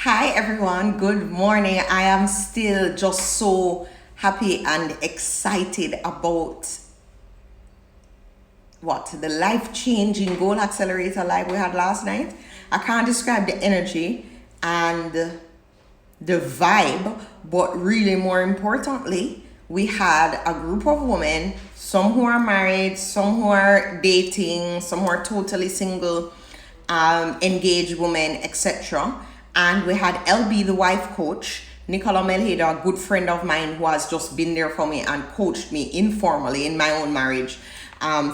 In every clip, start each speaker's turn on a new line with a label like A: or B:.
A: Hi everyone, good morning. I am still just so happy and excited about the life-changing Goal Accelerator Live we had last night. I can't describe the energy and the vibe, but really more importantly, we had a group of women, some who are married, some who are dating, some who are totally single, engaged women, etc. And we had LB, the wife coach, Nicola Melheda, a good friend of mine who has just been there for me and coached me informally in my own marriage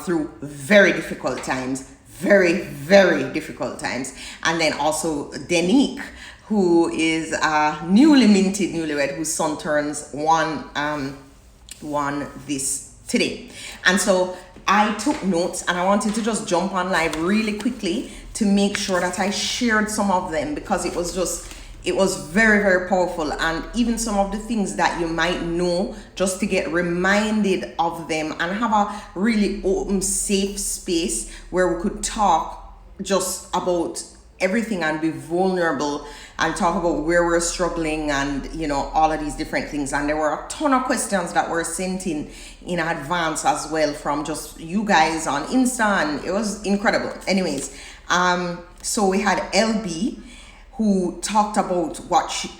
A: through very difficult times, very difficult times. And then also Denique, who is a newly minted newlywed whose son turns one this today. And so I took notes and I wanted to just jump on live really quickly to make sure that I shared some of them, because it was very powerful, and even some of the things that you might know, just to get reminded of them and have a really open, safe space where we could talk just about everything and be vulnerable and talk about where we're struggling and all of these different things. And there were a ton of questions that were sent in advance as well from just you guys on Insta, and it was incredible. Anyways, so we had LB, who talked about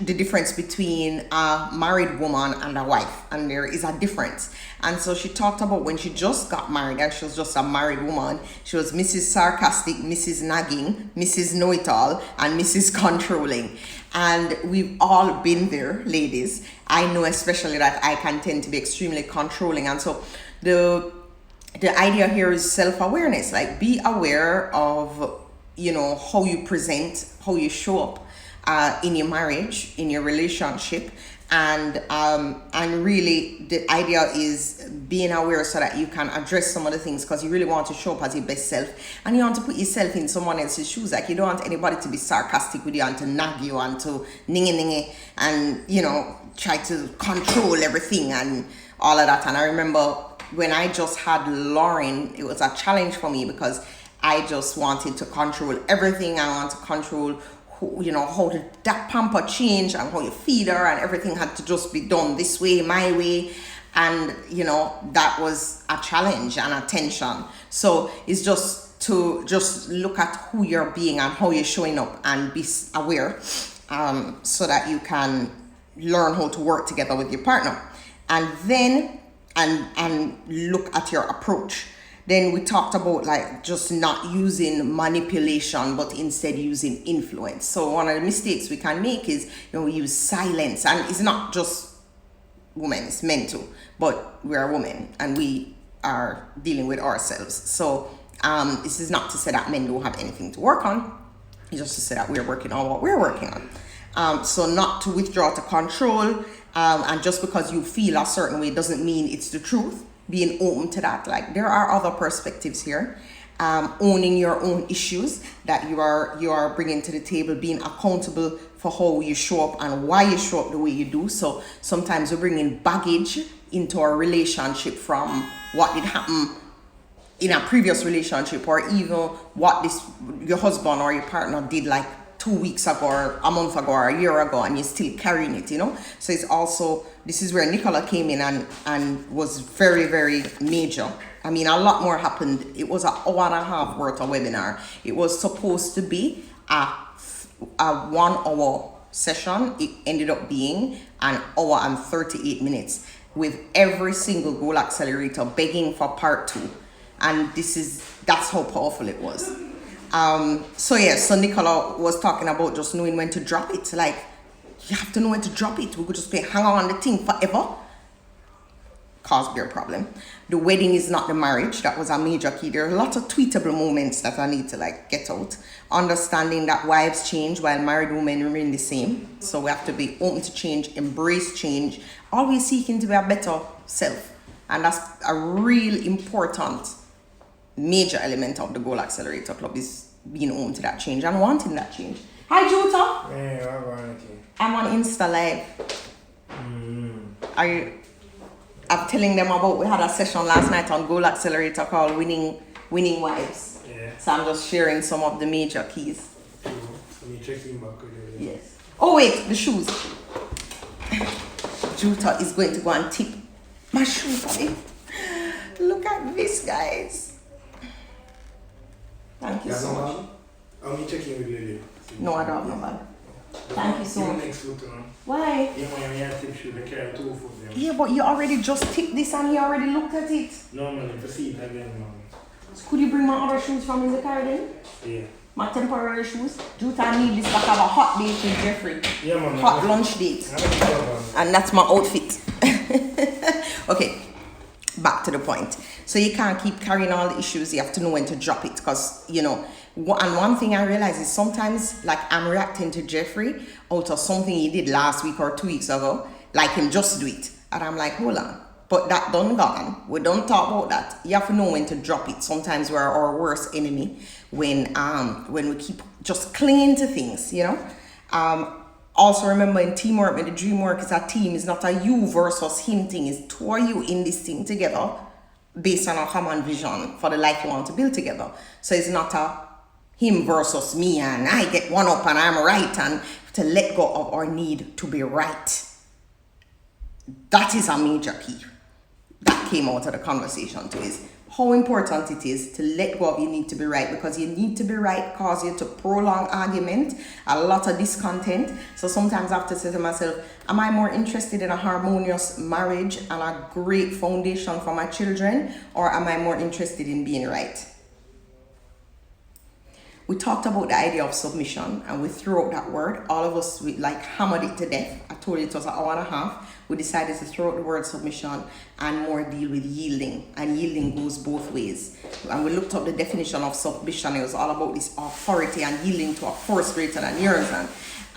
A: the difference between a married woman and a wife, and there is a difference. And so she talked about when she just got married and she was just a married woman, she was Mrs. Sarcastic, Mrs. Nagging, Mrs. Know-it-all, and Mrs. Controlling. And we've all been there, ladies. I know especially that I can tend to be extremely controlling. And so the idea here is self-awareness. Like, be aware of how you present, how you show up in your marriage, in your relationship, and really the idea is being aware so that you can address some of the things, because you really want to show up as your best self, and you want to put yourself in someone else's shoes. Like, you don't want anybody to be sarcastic with you and to nag you and to ningy and try to control everything and all of that. And I remember when I just had Lauren, it was a challenge for me because I just wanted to control everything. I want to control how that pamper change and how you feed her, and everything had to just be done this way, my way. And that was a challenge and a tension. So it's just to look at who you're being and how you're showing up and be aware, so that you can learn how to work together with your partner. And then and look at your approach. Then we talked about just not using manipulation, but instead using influence. So one of the mistakes we can make is, we use silence, and it's not just women, it's men too, but we are women and we are dealing with ourselves. So this is not to say that men don't have anything to work on, it's just to say that we're working on what we're working on. So not to withdraw to control, and just because you feel a certain way doesn't mean it's the truth. Being open to that, there are other perspectives here. Owning your own issues that you are bringing to the table, being accountable for how you show up and why you show up the way you do. So sometimes we bring in baggage into our relationship from what did happen in a previous relationship, or even what your husband or your partner did 2 weeks ago or a month ago or a year ago, and you're still carrying it, So it's also, this is where Nicola came in and was very major. I mean, a lot more happened. It was an hour and a half worth of webinar. It was supposed to be a 1 hour session. It ended up being an hour and 38 minutes with every single Goal Accelerator begging for part 2. And that's how powerful it was. So Nicola was talking about just knowing when to drop it. You have to know when to drop it. We could just hang on the thing forever. Cause bigger problem. The wedding is not the marriage. That was a major key. There are lots of tweetable moments that I need to get out. Understanding that wives change while married women remain the same. So we have to be open to change, embrace change, always seeking to be a better self. And that's a real important major element of the Goal Accelerator Club, is being open to that change and wanting that change. Hi, Jota.
B: Hey, what about you?
A: I'm on Insta Live. I'm telling them about, we had a session last night on Goal Accelerator called Winning Wives.
B: Yeah.
A: So I'm just sharing some of the major keys.
B: So you checking back with you.
A: Yes. Oh wait, the shoes. Juta is going to go and tip my shoes for me. Look at this, guys. Thank you so much.
B: I'm checking with Lily.
A: No, I don't have no bag. Thank you so much.
B: Next foot,
A: Why?
B: Yeah, when you tip shoe, they carry 2 foot there.
A: Yeah, but you already just tipped this and you already looked at it.
B: No, man, if you see it again, man.
A: Could you bring my other shoes from in the car then?
B: Yeah.
A: My temporary shoes. Juta need this to have a hot date with Jeffrey.
B: Yeah, man.
A: Hot lunch date. And that's my outfit. Okay, back to the point. So you can't keep carrying all the issues. You have to know when to drop it, because you know. And one thing I realize is sometimes, like, I'm reacting to Jeffrey out of something he did last week or 2 weeks ago, like him just do it, and I'm like, hold on. But that done gone. We don't talk about that. You have to know when to drop it. Sometimes we're our worst enemy when we keep just clinging to things, you know. Also remember, in teamwork, when the dream work is a team, it's not a you versus him thing. It's two of you in this thing together based on a common vision for the life you want to build together. So it's not a him versus me and I get one up and I'm right, and to let go of our need to be right. That is a major key. That came out of the conversation too, is how important it is to let go of your need to be right, because you need to be right cause you to prolong argument, a lot of discontent. So sometimes I have to say to myself, am I more interested in a harmonious marriage and a great foundation for my children, or am I more interested in being right? We talked about the idea of submission and we threw out that word. All of us, we like hammered it to death. I told you it was an hour and a half. We decided to throw out the word submission and more deal with yielding. And yielding goes both ways. And we looked up the definition of submission. It was all about this authority and yielding to a force greater than yours.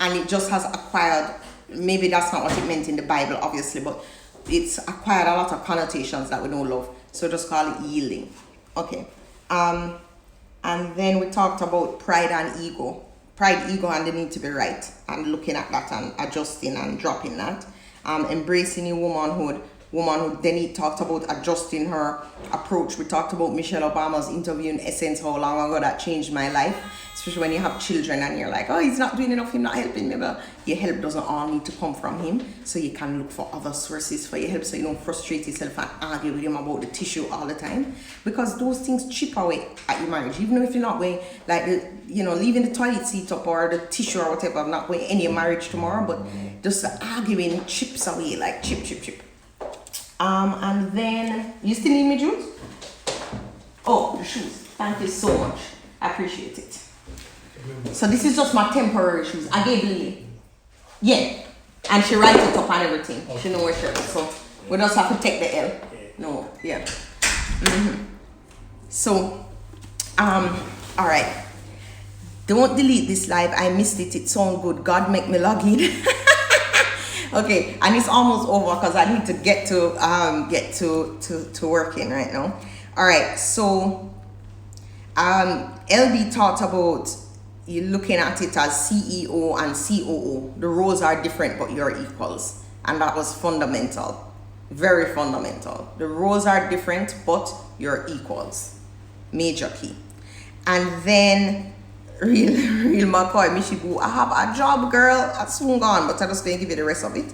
A: And it just has acquired, maybe that's not what it meant in the Bible, obviously, but it's acquired a lot of connotations that we don't love. So just call it yielding. Okay. And then we talked about pride and ego. Pride, ego, and the need to be right. And looking at that and adjusting and dropping that. Embracing your womanhood. Then he talked about adjusting her approach. We talked about Michelle Obama's interview in Essence, how long ago that changed my life. Especially when you have children and you're like, oh, he's not doing enough, he's not helping me. But your help doesn't all need to come from him. So you can look for other sources for your help, so you don't frustrate yourself and argue with him about the tissue all the time. Because those things chip away at your marriage. Even if you're not going, like, leaving the toilet seat up or the tissue or whatever, I'm not going in your marriage tomorrow, but just the arguing chips away, like chip. And then, you still need me, Jules? Oh, the shoes. Thank you so much. I appreciate it. So this is just my temporary shoes. I gave Lily. Yeah. And she writes it up and everything. Okay. She knows where she is. So we just have to take the L. No, yeah. So, all right. Don't delete this live. I missed it. It sounds good. God make me log in. Okay, and it's almost over because I need to get to working right now. All right, so LB talked about you looking at it as CEO and COO. The roles are different, but you're equals, and that was fundamental, very fundamental. The roles are different, but you're equals. Major key. And then real McCoy, Michibu, I have a job, girl. That's soon gone, but I'm just going to give you the rest of it.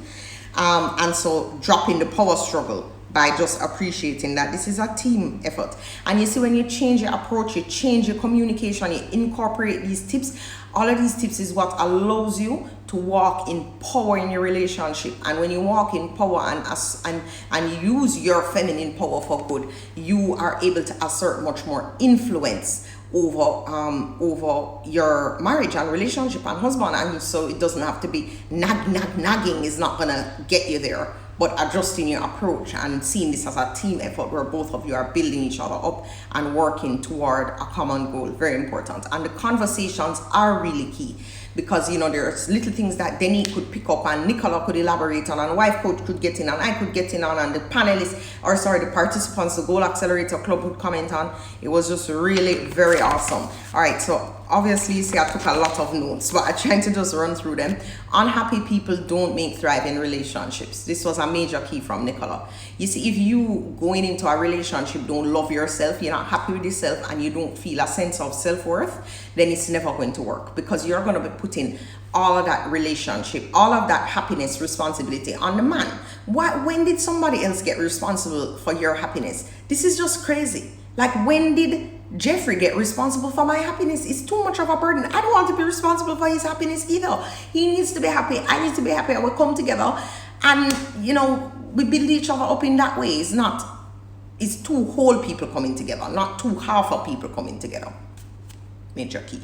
A: And so dropping the power struggle by just appreciating that this is a team effort. And you see, when you change your approach, you change your communication, you incorporate these tips. All of these tips is what allows you to walk in power in your relationship. And when you walk in power and use your feminine power for good, you are able to assert much more influence over your marriage and relationship and husband. And so it doesn't have to be nagging is not gonna get you there, but adjusting your approach and seeing this as a team effort where both of you are building each other up and working toward a common goal. Very important. And the conversations are really key, because there's little things that Denny could pick up and Nicola could elaborate on, and the wife coach could get in and I could get in on, and the participants, the Goal Accelerator Club would comment on. It was just really very awesome. All right, so obviously you see I took a lot of notes, but I'm trying to just run through them. Unhappy people don't make thriving relationships. This was a major key from Nicola. You see, if you going into a relationship don't love yourself, you're not happy with yourself, and you don't feel a sense of self-worth, then it's never going to work, because you're going to be putting all of that relationship, all of that happiness, responsibility on the man. When did somebody else get responsible for your happiness? This is just crazy. Like, when did Jeffrey get responsible for my happiness? It's too much of a burden. I don't want to be responsible for his happiness either. He needs to be happy. I need to be happy. And we come together and, we build each other up in that way. It's two whole people coming together, not two half of people coming together. Major key.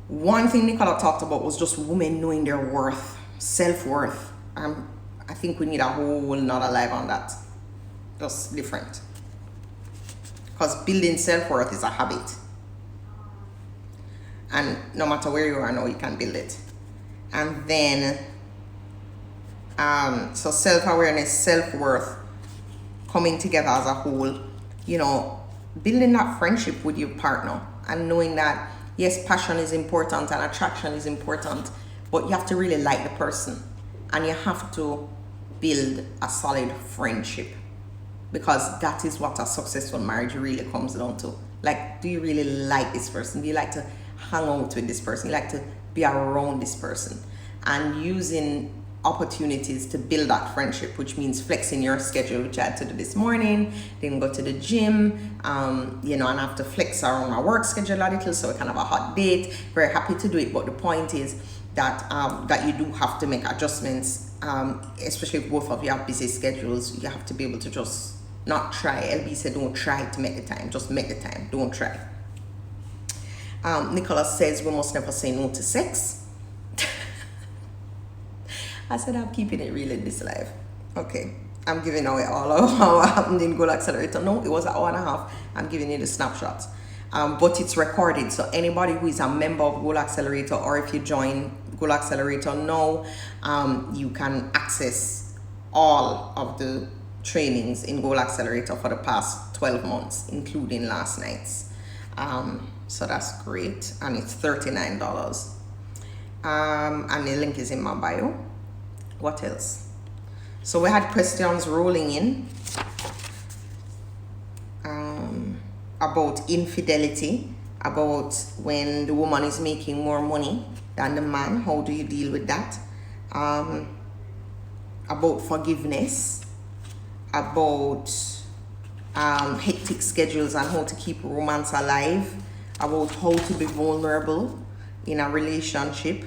A: One thing Nicola talked about was just women knowing their worth, self-worth. I think we need a whole nother live on that. Just different. Because building self-worth is a habit. And no matter where you are now, you can build it. And then, so self-awareness, self-worth, coming together as a whole, building that friendship with your partner and knowing that, yes, passion is important and attraction is important, but you have to really like the person and you have to build a solid friendship, because that is what a successful marriage really comes down to. Like, do you really like this person? Do you like to hang out with this person? You like to be around this person? And using opportunities to build that friendship, which means flexing your schedule, which I had to do this morning. Didn't go to the gym, and I have to flex around my work schedule a little so we can have a hot date. Very happy to do it, but the point is that that you do have to make adjustments, especially if both of you have busy schedules. You have to be able to just not try. LB said, don't try to make the time, just make the time, don't try. Nicholas says we must never say no to sex. I said I'm keeping it real in this life. Okay, I'm giving away all of what happened in Goal Accelerator. No, it was an hour and a half. I'm giving you the snapshots. But it's recorded, so anybody who is a member of Goal Accelerator, or if you join Goal Accelerator now, you can access all of the trainings in Goal Accelerator for the past 12 months, including last night's. So that's great, and it's $39. And the link is in my bio. What else? So we had questions rolling in about infidelity, about when the woman is making more money than the man. How do you deal with that? About forgiveness, about hectic schedules and how to keep romance alive, about how to be vulnerable in a relationship.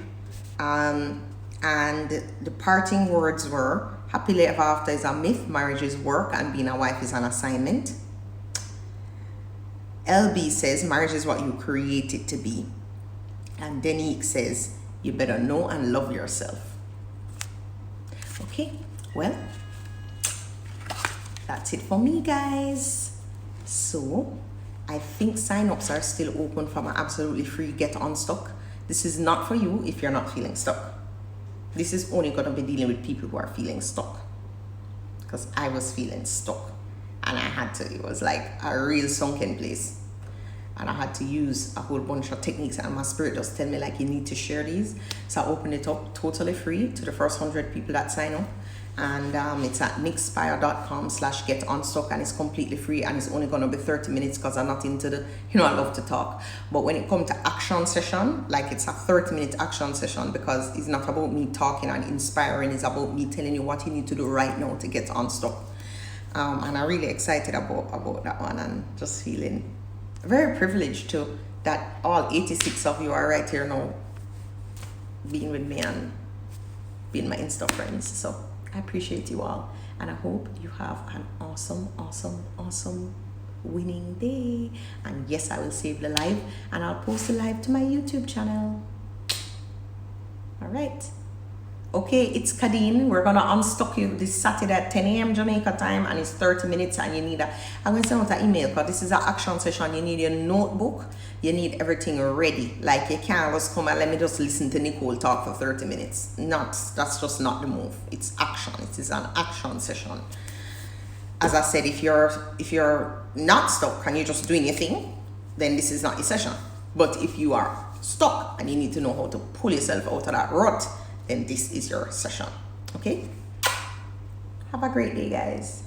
A: And the parting words were, happily ever after is a myth, marriage is work, and being a wife is an assignment. LB says, marriage is what you create it to be. And Denique says, you better know and love yourself. Okay, well, that's it for me, guys. So, I think sign-ups are still open for my absolutely free Get Unstuck. This is not for you if you're not feeling stuck. This is only going to be dealing with people who are feeling stuck, because I was feeling stuck and I had to. It was like a real sunken place, and I had to use a whole bunch of techniques, and my spirit just tell me like, you need to share these. So I opened it up totally free to the first 100 people that sign up, and it's at nickspire.com/getunstuck, and it's completely free, and it's only going to be 30 minutes because I'm not into the, I love to talk. But when it comes to action session, like, it's a 30-minute action session, because it's not about me talking and inspiring, it's about me telling you what you need to do right now to get unstuck. And I'm really excited about that one, and just feeling very privileged too that all 86 of you are right here now being with me and being my Insta friends. So I appreciate you all, and I hope you have an awesome, awesome, awesome winning day. And yes, I will save the live and I'll post the live to my YouTube channel. All right. Okay, it's Kadeen. We're gonna unstuck you this Saturday at 10 a.m. Jamaica time, and it's 30 minutes, and you need I'm gonna send out an email, because this is an action session. You need your notebook, you need everything ready. Like, you can't just come and let me just listen to Nicole talk for 30 minutes. That's just not the move. It's action. It is an action session. As I said, if you're not stuck and you're just doing your thing, then this is not your session. But if you are stuck and you need to know how to pull yourself out of that rut, then this is your session. Okay? Have a great day, guys.